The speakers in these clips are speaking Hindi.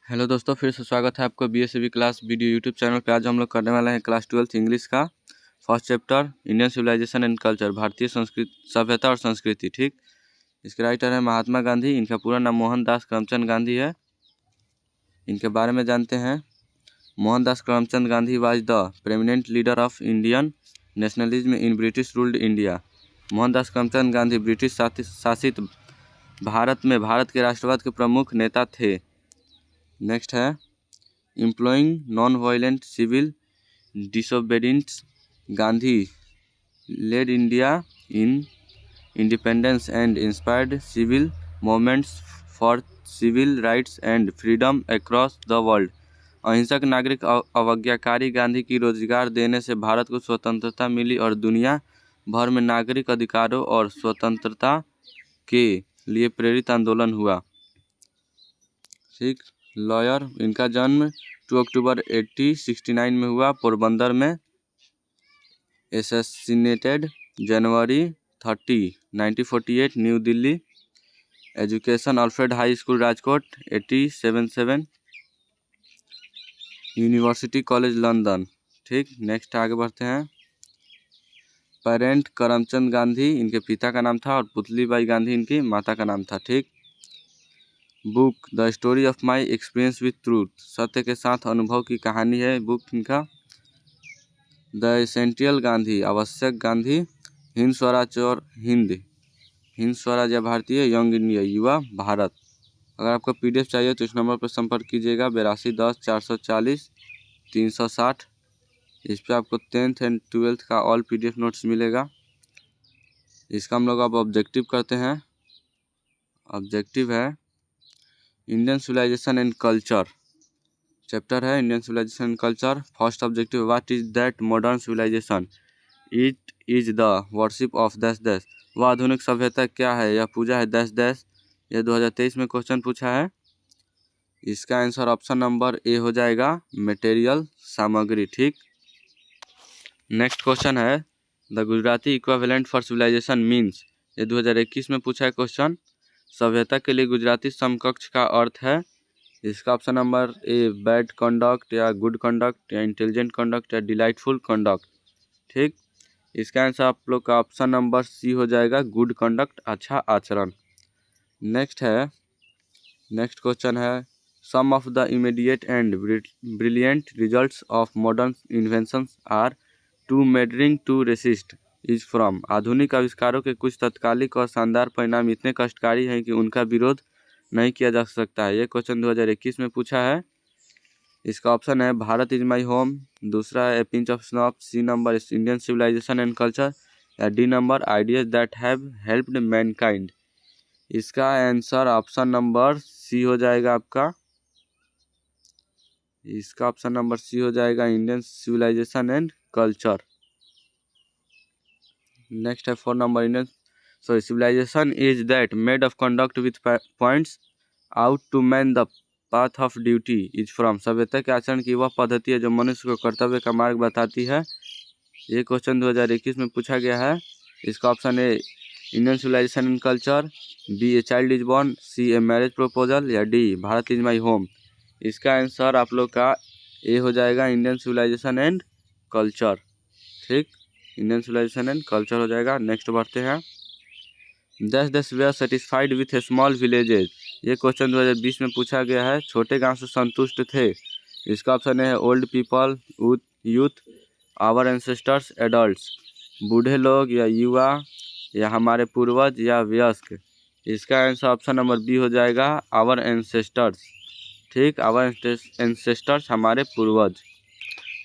हेलो दोस्तों, फिर से स्वागत है आपको BSCB class video YouTube channel पे। आज हम लोग करने वाले हैं क्लास 12th इंग्लिश का first chapter Indian civilization and culture, भारतीय संस्कृति सभ्यता और संस्कृति। ठीक, इसके राइटर है महात्मा गांधी। इनका पूरा नाम मोहनदास करमचंद गांधी है। इनके बारे में जानते हैं। Mohandas Karamchand Gandhi was the preeminent leader of Indian nationalism in British ruled India. Mohandas Karamchand Gandhi British शासित भारत में भारत के राष्ट्रवाद के प्रमुख नेता थे। नेक्स्ट है employing non violent civil disobedience, Gandhi led India in independence and inspired civil movements for civil rights and freedom across the world. अहिंसक नागरिक अवज्ञाकारी गांधी की रोजगार देने से भारत को स्वतंत्रता मिली और दुनिया भर में नागरिक अधिकारों और स्वतंत्रता के लिए प्रेरित आंदोलन हुआ। ठीक, लॉयर। इनका जन्म 2 अक्टूबर 1869 में हुआ, पोरबंदर में। एसेसिनेटेड जनवरी 30, 1948, new Delhi. Education Alfred high school Rajkot 877, university college London. ठीक, नेक्स्ट आगे बढ़ते हैं। पेरेंट करमचंद गांधी इनके पिता का नाम था और पुतलीबाई गांधी इनकी माता का नाम था। ठीक, book the story of my experience with truth, सत्य के साथ अनुभव की कहानी है बुक इनका। द एसेंशियल गांधी, आवश्यक गांधी। हिंद स्वराज और हिंद स्वराज या भारतीय, यंग इंडिया, युवा भारत। अगर आपको PDF चाहिए तो इस नंबर पर संपर्क कीजिएगा 8210 440 360। इस पर आपको 10th एंड 12th का ऑल PDF नोट्स मिलेगा। इसका हम लोग अब ऑब्जेक्टिव करते हैं। ऑब्जेक्टिव है Indian civilization and culture. Chapter है Indian civilization and culture. First objective, what is that modern civilization? It is the worship of dash dash. वह आधुनिक सभ्यता क्या है? यह पूजा है डैश डैश। यह 2023 में क्वेश्चन पूछा है। इसका आंसर ऑप्शन नंबर ए हो जाएगा, मटेरियल, सामग्री। ठीक, नेक्स्ट क्वेश्चन है the Gujarati equivalent for civilization means. ये 2021 में पूछा है क्वेश्चन। सभ्यता के लिए गुजराती समकक्ष का अर्थ है। इसका option number A, bad conduct या गुड कंडक्ट या इंटेलिजेंट कंडक्ट या डिलाइटफुल कंडक्ट। ठीक, इसका आंसर आप लोग का ऑप्शन नंबर सी हो जाएगा, गुड कंडक्ट, अच्छा आचरण। नेक्स्ट क्वेश्चन है some of the immediate and brilliant results of modern inventions are too maddening to resist is from. आधुनिक आविष्कारों के कुछ तत्कालिक और शानदार परिणाम इतने कष्टकारी हैं कि उनका विरोध नहीं किया जा सकता है। ये क्वेश्चन 2021 में पूछा है। इसका ऑप्शन है भारत इज माई होम, दूसरा है a pinch of snuff, C number Indian civilization and culture, या D number ideas that have helped mankind. इसका आंसर ऑप्शन नंबर सी हो जाएगा आपका। इसका ऑप्शन नंबर सी हो जाएगा, Indian civilization and culture. Next है 4 number, Indian civilization is that made of conduct with points out to man the path of duty is from. सभ्यता के आचरण की वह पद्धति है जो मनुष्य को कर्तव्य का मार्ग बताती है। ये क्वेश्चन 2021 में पूछा गया है। इसका option A, Indian civilization and culture, B, a child is born, C, a marriage proposal, या D, Bharat is my home. इसका आंसर आप लोग का ए हो जाएगा, इंडियन सिविलाइजेशन एंड कल्चर। ठीक, इंडियन सिविलाइजेशन एंड कल्चर हो जाएगा। नेक्स्ट बढ़ते हैं। Dash were satisfied with a small villages. ये क्वेश्चन 2020 में पूछा गया है। छोटे गांव से संतुष्ट थे। इसका ऑप्शन है old people, youth, our ancestors, adults, बूढ़े लोग या युवा, या हमारे पूर्वज या वयस्क। इसका आंसर ऑप्शन नंबर बी हो जाएगा, आवर एंसेस्टर्स। ठीक, आवर एंसेस्टर्स, हमारे पूर्वज।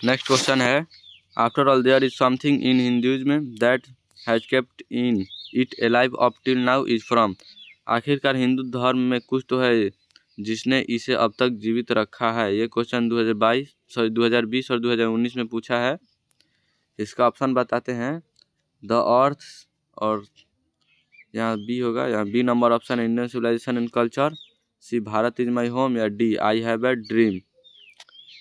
नेक्स्ट क्वेश्चन है after all there is something in Hinduism that has kept in it alive up till now is from. आखिरकार हिंदू धर्म में कुछ तो है जिसने इसे अब तक जीवित रखा है। ये क्वेश्चन 2020 और 2019 में पूछा है। इसका ऑप्शन बताते हैं द अर्थ, और यहाँ बी होगा, यहाँ बी नंबर ऑप्शन है Indian civilization and culture, C Bharat is my home, या D I have a dream.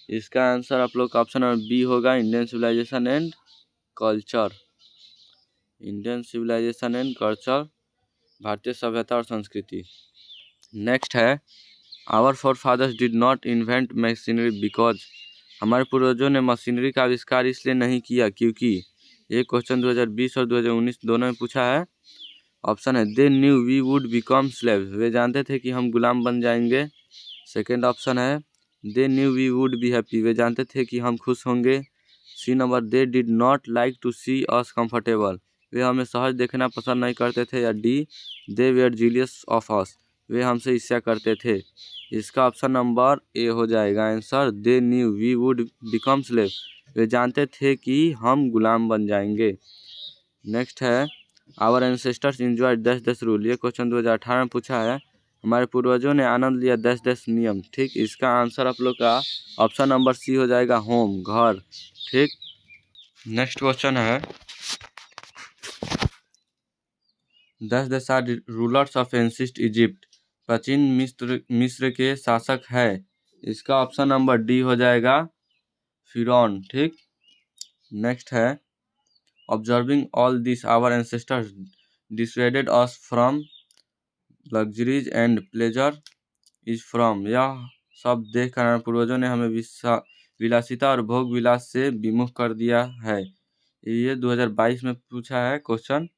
इसका आंसर आप लोग का ऑप्शन नंबर बी होगा, Indian civilization and culture. Indian civilization and culture, भारतीय सभ्यता और संस्कृति। नेक्स्ट है our forefathers did not invent machinery because, हमारे पूर्वजों ने मशीनरी का आविष्कार इसलिए नहीं किया क्योंकि। ये क्वेश्चन 2020 और 2019 दोनों में पूछा है। ऑप्शन है they knew we would become slave, वे जानते थे कि हम गुलाम बन जाएंगे। सेकेंड ऑप्शन है they knew we would be happy, वे जानते थे कि हम खुश होंगे। C number they did not like to see us comfortable, वे हमें सहज देखना पसंद नहीं करते थे। या D they were jealous of us, वे हमसे ईर्ष्या करते थे। इसका ऑप्शन नंबर ए हो जाएगा answer, they knew we would become slave, वे जानते थे कि हम गुलाम बन जाएंगे। नेक्स्ट है our ancestors enjoy dash dash rule, ये क्वेश्चन 2018 में पूछा है। हमारे पूर्वजों ने आनंद लिया डैश डैश नियम। ठीक, इसका आंसर आप लोग का ऑप्शन नंबर सी हो जाएगा, होम, घर। ठीक, नेक्स्ट क्वेश्चन है dash dash are rulers of ancient Egypt, प्राचीन मिस्र के शासक है। इसका ऑप्शन नंबर डी हो जाएगा, फिरौन। ठीक, नेक्स्ट है observing all this our ancestors dissuaded us from luxuries and pleasure is from, यह सब देख कर पूर्वजों ने हमें विलासिता और भोग विलास से विमुख कर दिया है। ये 2022 में पूछा है क्वेश्चन।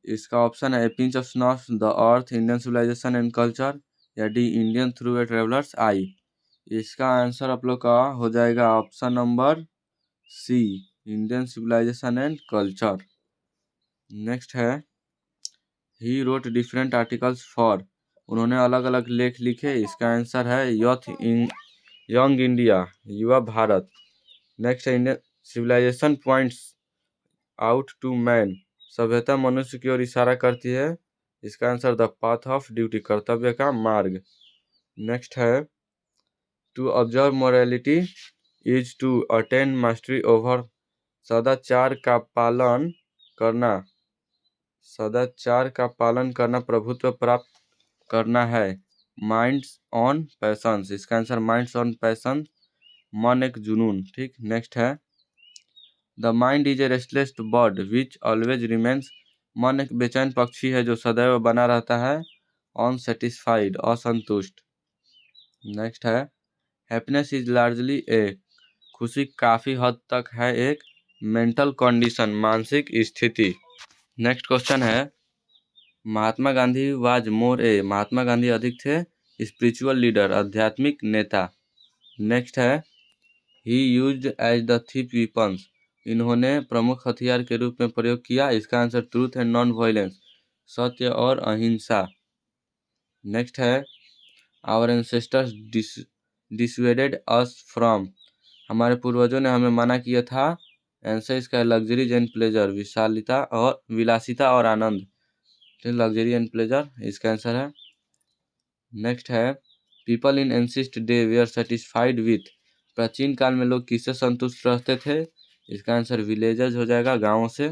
इसका ऑप्शन है a pinch of snuff, the earth, Indian civilization and culture, या D Indian through a traveller's eye. इसका आंसर आप लोग का हो जाएगा option number C, Indian civilization and culture. Next है he wrote different articles for, उन्होंने अलग अलग लेख लिखे। इसका आंसर है यंग इंडिया, युवा भारत। नेक्स्ट है Indian civilization points out to man, सभ्यता मनुष्य की ओर इशारा करती है। इसका answer the path of duty, कर्तव्य का मार्ग। नेक्स्ट है to observe morality is to attain mastery over, सदाचार का पालन करना, सदाचार का पालन करना प्रभुत्व प्राप्त करना है। माइंड्स ऑन पैशंस, इसका आंसर माइंड्स ऑन पैशन, मन एक जुनून। ठीक, नेक्स्ट है the mind is a restless bird which always remains, मन एक बेचैन पक्षी है जो सदैव बना रहता है। अनसेटिस्फाइड, असंतुष्ट। नेक्स्ट है हैप्पीनेस इज लार्जली ए, खुशी काफ़ी हद तक है एक मेंटल कंडीशन, मानसिक स्थिति। नेक्स्ट क्वेश्चन है Mahatma Gandhi was more a, Mahatma Gandhi अधिक थे स्पिरिचुअल लीडर, आध्यात्मिक नेता। नेक्स्ट है he used as the chief weapons, इन्होंने प्रमुख हथियार के रूप में प्रयोग किया। इसका answer truth and non violence, सत्य और अहिंसा। नेक्स्ट है our ancestors dissuaded us from, हमारे पूर्वजों ने हमें मना किया था। आंसर इसका है लग्जरीज एंड प्लेजर, विलासिता और आनंद। लग्जरी एंड प्लेजर इसका आंसर है। नेक्स्ट है people in ancient day were satisfied with, प्राचीन काल में लोग किससे संतुष्ट रहते थे। इसका आंसर विलेजेस हो जाएगा, गाँव से।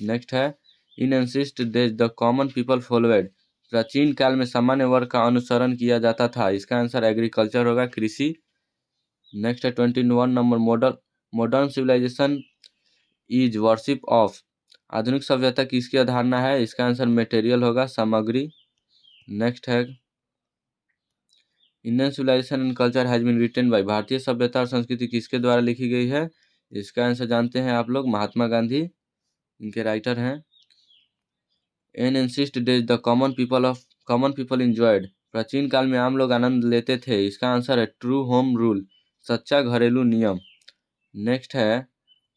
नेक्स्ट है इन एंसिस्ट डेज द कॉमन पीपल फॉलोएड, प्राचीन काल में सामान्य वर्ग का अनुसरण किया जाता था। इसका आंसर एग्रीकल्चर होगा, कृषि। नेक्स्ट है 21 number modern civilization is worship of, आधुनिक सभ्यता किसकी अवधारणा है। इसका आंसर मटेरियल होगा, सामग्री। नेक्स्ट है Indian civilization and culture has been written by, भारतीय सभ्यता और संस्कृति किसके द्वारा लिखी गई है। इसका आंसर जानते हैं आप लोग, महात्मा गांधी इनके राइटर हैं। In ancient days the common people enjoyed, प्राचीन काल में आम लोग आनंद लेते थे। इसका आंसर है ट्रू होम रूल, सच्चा घरेलू नियम। नेक्स्ट है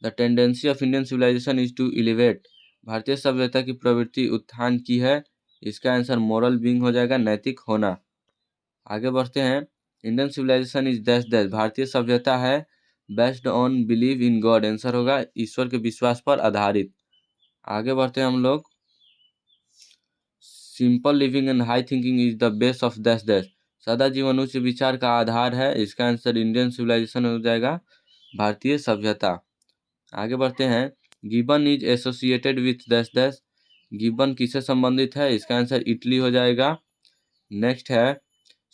the tendency of Indian civilization is to elevate, भारतीय सभ्यता की प्रवृत्ति उत्थान की है। इसका आंसर मोरल बीइंग हो जाएगा, नैतिक होना। आगे बढ़ते हैं Indian civilization is dash dash, भारतीय सभ्यता है based on believe in God, answer होगा ईश्वर के विश्वास पर आधारित। आगे बढ़ते हैं हम लोग simple living and high thinking is the base of dash dash, सादा जीवन उच्च विचार का आधार है। इसका आंसर इंडियन सिविलाइजेशन हो जाएगा, भारतीय सभ्यता। आगे बढ़ते हैं gibbon is associated with dash dash, gibbon किससे संबंधित है। इसका आंसर इटली हो जाएगा। नेक्स्ट है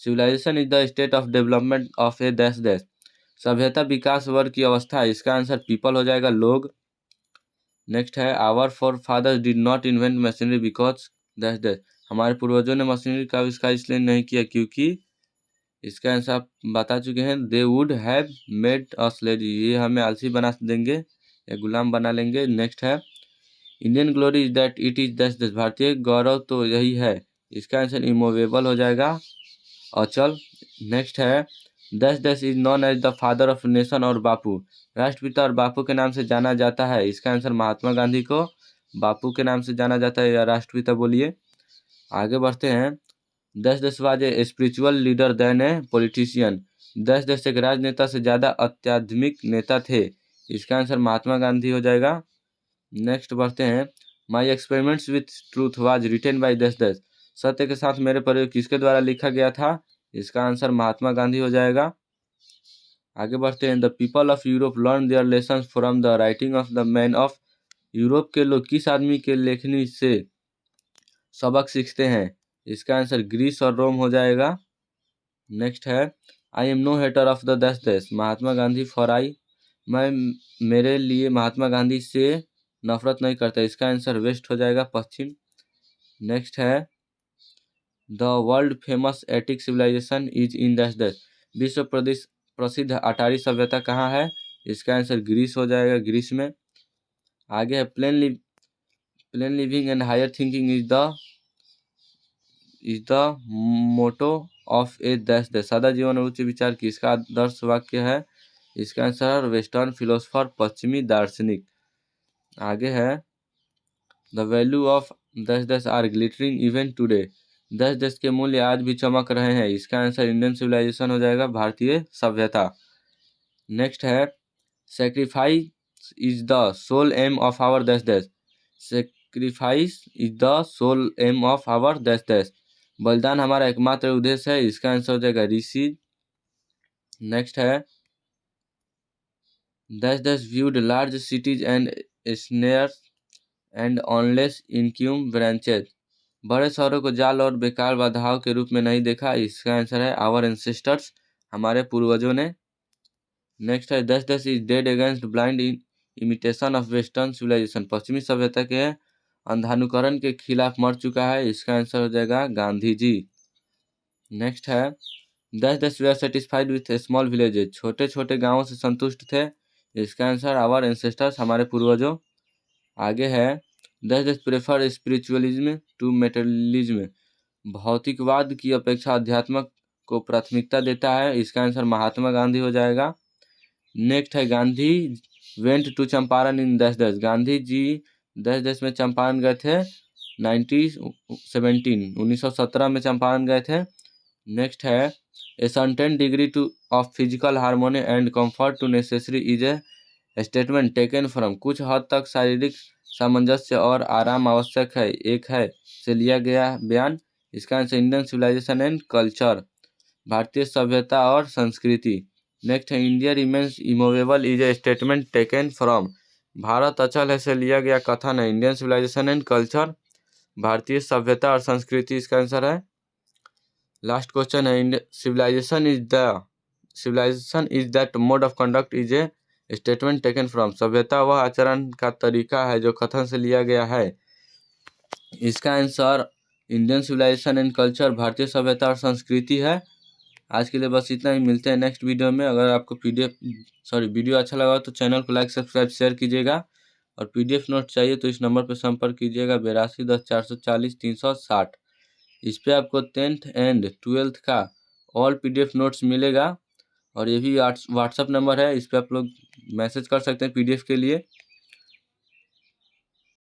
civilization is the state of development of a dash dash, सभ्यता विकास वर्ग की अवस्था। इसका आंसर पीपल हो जाएगा, लोग। नेक्स्ट है our forefathers did not invent machinery because dash dash, हमारे पूर्वजों ने मशीनरी का आविष्कार इसलिए नहीं किया क्योंकि इसका आंसर आप बता चुके हैं, they would have made us lazy, ये हमें आलसी बना देंगे या गुलाम बना लेंगे। नेक्स्ट है Indian glory is that it is दस दस, भारतीय गौरव तो यही है, इसका आंसर इमूवेबल हो जाएगा, अचल। नेक्स्ट है dash dash is known as the father of nation और बापू, राष्ट्रपिता और बापू के नाम से जाना जाता है, इसका आंसर महात्मा गांधी को बापू के नाम से जाना जाता है या राष्ट्रपिता बोलिए। आगे बढ़ते हैं, dash dash was a spiritual leader than a politician, dash dash एक राजनेता से ज़्यादा आध्यात्मिक नेता थे, इसका आंसर महात्मा गांधी हो जाएगा। नेक्स्ट बढ़ते हैं, my experiments with truth was written by दस दस, सत्य के साथ मेरे प्रयोग किसके द्वारा लिखा गया था, इसका आंसर महात्मा गांधी हो जाएगा। आगे बढ़ते हैं, the people of Europe learn their lesson from the writing of the man of, Europe के लोग किस आदमी के लेखनी से सबक सीखते हैं, इसका आंसर ग्रीस और रोम हो जाएगा। नेक्स्ट है, I am no hater of the dash dash, Mahatma Gandhi for I, मैं मेरे लिए महात्मा गांधी से नफरत नहीं करता, इसका आंसर वेस्ट हो जाएगा, पश्चिम। नेक्स्ट है, the world famous Attic civilization is in dash dash, विश्व प्रसिद्ध अटारी सभ्यता कहाँ है, इसका आंसर ग्रीस हो जाएगा, ग्रीस में। आगे है, plain living and higher thinking is the motto of a dash dash, सादा जीवन और उच्च विचार किसका आदर्श वाक्य है, इसका आंसर वेस्टर्न फिलोसफर, पश्चिमी दार्शनिक। आगे है, द वैल्यू ऑफ दस दस आर ग्लिटरिंग इवन टुडे, दस दस के मूल्य आज भी चमक रहे हैं, इसका आंसर इंडियन सिविलाइजेशन हो जाएगा, भारतीय सभ्यता। नेक्स्ट है, sacrifice is the soul aim of our dash dash, sacrifice is the soul aim of our dash dash, बलिदान हमारा एकमात्र उद्देश्य है, इसका आंसर हो जाएगा ऋषि। नेक्स्ट है, dash dash viewed large cities and snares and useless encumbrances, बड़े शहरों को जाल और बेकार बाधाओं के रूप में नहीं देखा, इसका आंसर है आवर एंसेस्टर्स, हमारे पूर्वजों ने। नेक्स्ट है, dash dash is dead against blind imitation of western civilization, पश्चिमी सभ्यता के अंधानुकरण के खिलाफ मर चुका है, इसका आंसर हो जाएगा गांधी जी। नेक्स्ट है, dash dash we are satisfied with small villages, छोटे छोटे गांवों से संतुष्ट थे, इसका आंसर आवर एंसेस्टर्स, हमारे पूर्वजों। आगे है, दस दस प्रेफर स्पिरिचुअलिज्म टू मेटेरियलिज्म, भौतिकवाद की अपेक्षा अध्यात्म को प्राथमिकता देता है, इसका आंसर महात्मा गांधी हो जाएगा। नेक्स्ट है, Gandhi went to Champaran in dash दस, गांधी जी दस दस में चंपारण गए थे, 1917 में चंपारण गए थे। नेक्स्ट है, a certain degree to of physical harmony and comfort to necessary is a statement taken from, कुछ हद तक शारीरिक सामंजस्य और आराम आवश्यक है, एक है से लिया गया बयान, इसका answer Indian civilization and culture, भारतीय सभ्यता और संस्कृति। नेक्स्ट है, India remains immovable is a statement taken from, Bharat अचल है से लिया गया कथन है, इंडियन सिविलाइजेशन एंड कल्चर, भारतीय सभ्यता और संस्कृति, इसका आंसर है। लास्ट क्वेश्चन है, civilization is that mode of conduct is a statement taken from, सभ्यता वह आचरण का तरीका है जो कथन से लिया गया है, इसका answer Indian civilization and culture, भारतीय सभ्यता और संस्कृति है। आज के लिए बस इतना ही, मिलते हैं नेक्स्ट वीडियो में। अगर आपको वीडियो अच्छा लगा तो चैनल को लाइक सब्सक्राइब शेयर कीजिएगा, और PDF नोट चाहिए तो इस नंबर पर संपर्क कीजिएगा 8210440360, इस पर आपको 10th एंड 12th का ऑल PDF नोट्स मिलेगा, और ये भी व्हाट्सअप नंबर है, इस पर आप लोग मैसेज कर सकते हैं PDF के लिए।